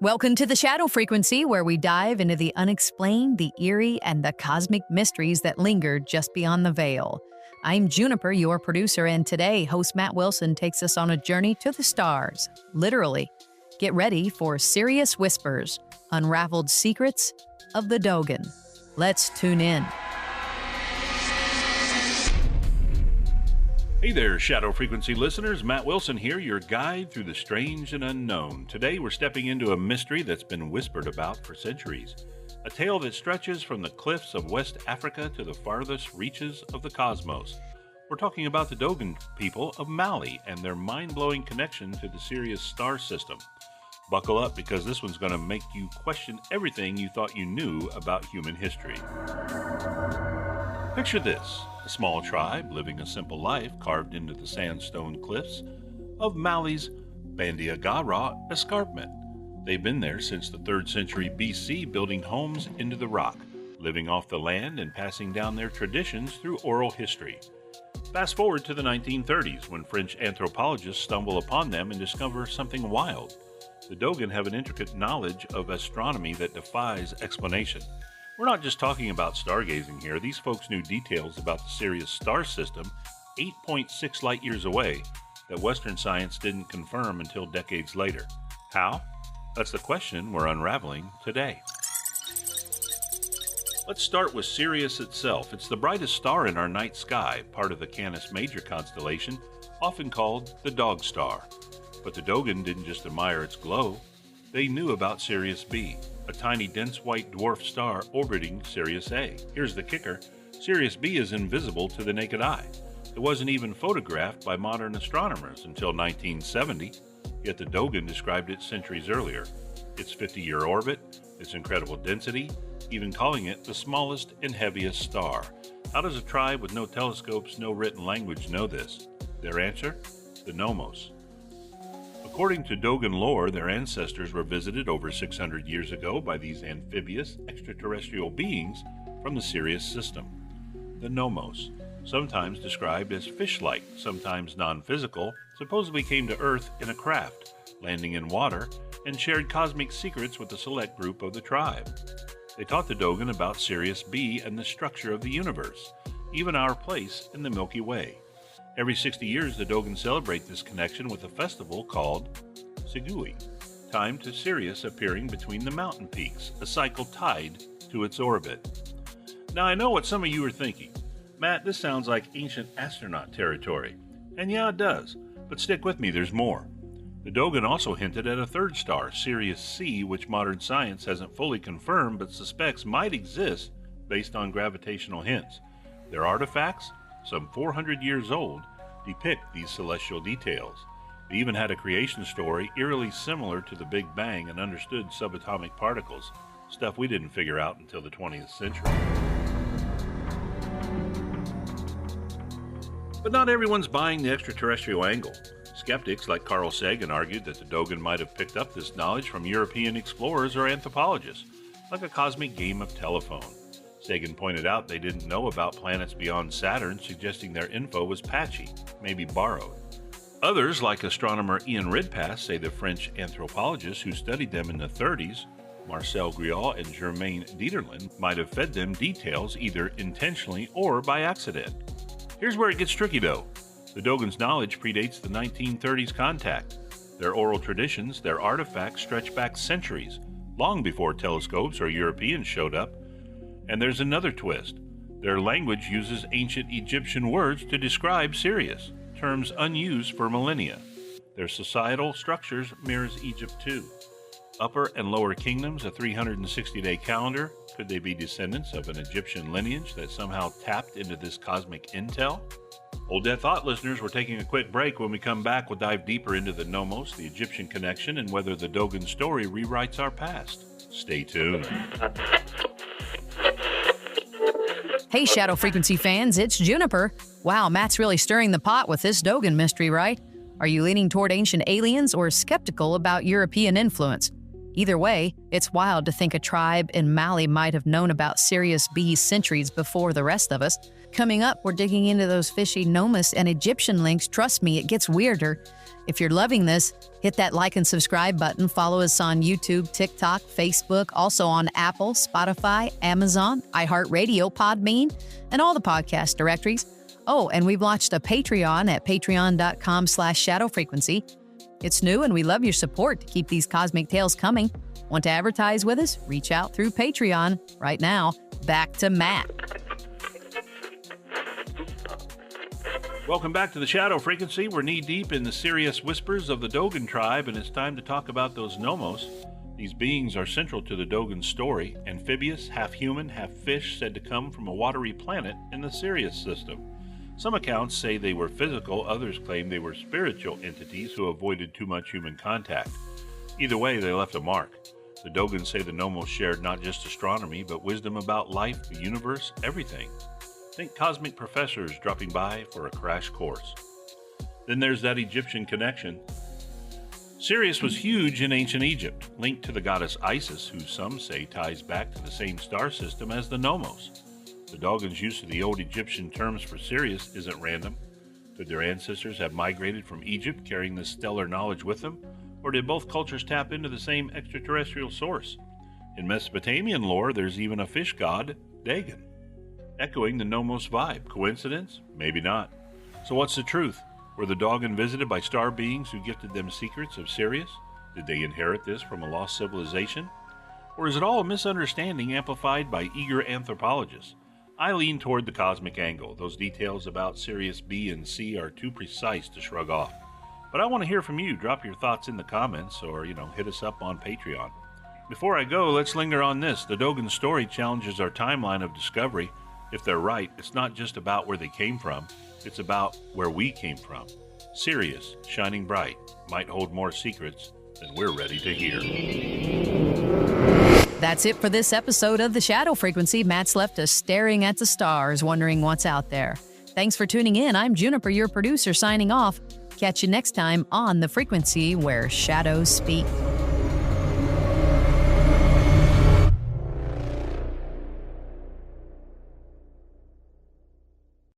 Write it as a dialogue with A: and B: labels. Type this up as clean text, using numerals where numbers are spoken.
A: Welcome to the Shadow Frequency, where we dive into the unexplained, the eerie, and the cosmic mysteries that linger just beyond the veil. I'm Juniper, your producer, and today, host Matt Wilson takes us on a journey to the stars, literally. Get ready for Sirius Whispers, Unraveled Secrets of the Dogon. Let's tune in.
B: Hey there, Shadow Frequency listeners. Matt Wilson here, your guide through the strange and unknown. Today, we're stepping into a mystery that's been whispered about for centuries. A tale that stretches from the cliffs of West Africa to the farthest reaches of the cosmos. We're talking about the Dogon people of Mali and their mind-blowing connection to the Sirius star system. Buckle up, because this one's going to make you question everything you thought you knew about human history. Picture this. A small tribe living a simple life carved into the sandstone cliffs of Mali's Bandiagara escarpment. They've been there since the 3rd century BC, building homes into the rock, living off the land and passing down their traditions through oral history. Fast forward to the 1930s, when French anthropologists stumble upon them and discover something wild. The Dogon have an intricate knowledge of astronomy that defies explanation. We're not just talking about stargazing here. These folks knew details about the Sirius star system 8.6 light years away that Western science didn't confirm until decades later. How? That's the question we're unraveling today. Let's start with Sirius itself. It's the brightest star in our night sky, part of the Canis Major constellation, often called the Dog Star. But the Dogon didn't just admire its glow. They knew about Sirius B, a tiny dense white dwarf star orbiting Sirius A. Here's the kicker. Sirius B is invisible to the naked eye. It wasn't even photographed by modern astronomers until 1970, yet the Dogon described it centuries earlier. Its 50-year orbit, its incredible density, even calling it the smallest and heaviest star. How does a tribe with no telescopes, no written language know this? Their answer? The Nommos. According to Dogon lore, their ancestors were visited over 600 years ago by these amphibious extraterrestrial beings from the Sirius system. The Nommos, sometimes described as fish-like, sometimes non-physical, supposedly came to Earth in a craft, landing in water, and shared cosmic secrets with a select group of the tribe. They taught the Dogon about Sirius B and the structure of the universe, even our place in the Milky Way. Every 60 years, the Dogon celebrate this connection with a festival called Sigui, timed to Sirius appearing between the mountain peaks, a cycle tied to its orbit. Now, I know what some of you are thinking. Matt, this sounds like ancient astronaut territory. And yeah, it does. But stick with me, there's more. The Dogon also hinted at a third star, Sirius C, which modern science hasn't fully confirmed but suspects might exist based on gravitational hints. Their artifacts, some 400 years old, depict these celestial details. They even had a creation story eerily similar to the Big Bang and understood subatomic particles, stuff we didn't figure out until the 20th century. But not everyone's buying the extraterrestrial angle. Skeptics like Carl Sagan argued that the Dogon might have picked up this knowledge from European explorers or anthropologists, like a cosmic game of telephone. Sagan pointed out they didn't know about planets beyond Saturn, suggesting their info was patchy, maybe borrowed. Others, like astronomer Ian Ridpath, say the French anthropologists who studied them in the 30s, Marcel Griault and Germain Dieterlen, might have fed them details either intentionally or by accident. Here's where it gets tricky though. The Dogon's knowledge predates the 1930s contact. Their oral traditions, their artifacts stretch back centuries, long before telescopes or Europeans showed up. And there's another twist. Their language uses ancient Egyptian words to describe Sirius, terms unused for millennia. Their societal structures mirrors Egypt too. Upper and lower kingdoms, a 360-day calendar. Could they be descendants of an Egyptian lineage that somehow tapped into this cosmic intel? Hold that thought, listeners. We're taking a quick break. When we come back, we'll dive deeper into the Nommos, the Egyptian connection, and whether the Dogon story rewrites our past. Stay tuned.
A: Hey, Shadow Frequency fans, it's Juniper. Wow, Matt's really stirring the pot with this Dogon mystery, right? Are you leaning toward ancient aliens or skeptical about European influence? Either way, it's wild to think a tribe in Mali might have known about Sirius B centuries before the rest of us. Coming up, we're digging into those fishy Nommos and Egyptian links. Trust me, it gets weirder. If you're loving this, hit that like and subscribe button. Follow us on YouTube, TikTok, Facebook, also on Apple, Spotify, Amazon, iHeartRadio, Podbean, and all the podcast directories. Oh, and we've launched a Patreon at patreon.com/shadowfrequency. It's new and we love your support to keep these cosmic tales coming. Want to advertise with us? Reach out through Patreon. Right now, back to Matt.
B: Welcome back to the Shadow Frequency. We're knee-deep in the Sirius whispers of the Dogon tribe, and it's time to talk about those Nommos. These beings are central to the Dogon story, amphibious, half-human, half-fish, said to come from a watery planet in the Sirius system. Some accounts say they were physical, others claim they were spiritual entities who avoided too much human contact. Either way, they left a mark. The Dogons say the Nommos shared not just astronomy, but wisdom about life, the universe, everything. Think cosmic professors dropping by for a crash course. Then there's that Egyptian connection. Sirius was huge in ancient Egypt, linked to the goddess Isis, who some say ties back to the same star system as the Nommos. The Dogon's use of the old Egyptian terms for Sirius isn't random. Could their ancestors have migrated from Egypt carrying this stellar knowledge with them? Or did both cultures tap into the same extraterrestrial source? In Mesopotamian lore, there's even a fish god, Dogon, echoing the Nommos vibe. Coincidence? Maybe not. So what's the truth? Were the Dogon visited by star beings who gifted them secrets of Sirius? Did they inherit this from a lost civilization? Or is it all a misunderstanding amplified by eager anthropologists? I lean toward the cosmic angle. Those details about Sirius B and C are too precise to shrug off. But I want to hear from you. Drop your thoughts in the comments or, hit us up on Patreon. Before I go, let's linger on this. The Dogon story challenges our timeline of discovery. If they're right, it's not just about where they came from, it's about where we came from. Sirius, shining bright, might hold more secrets than we're ready to hear.
A: That's it for this episode of The Shadow Frequency. Matt's left us staring at the stars, wondering what's out there. Thanks for tuning in. I'm Juniper, your producer, signing off. Catch you next time on The Frequency, where shadows speak.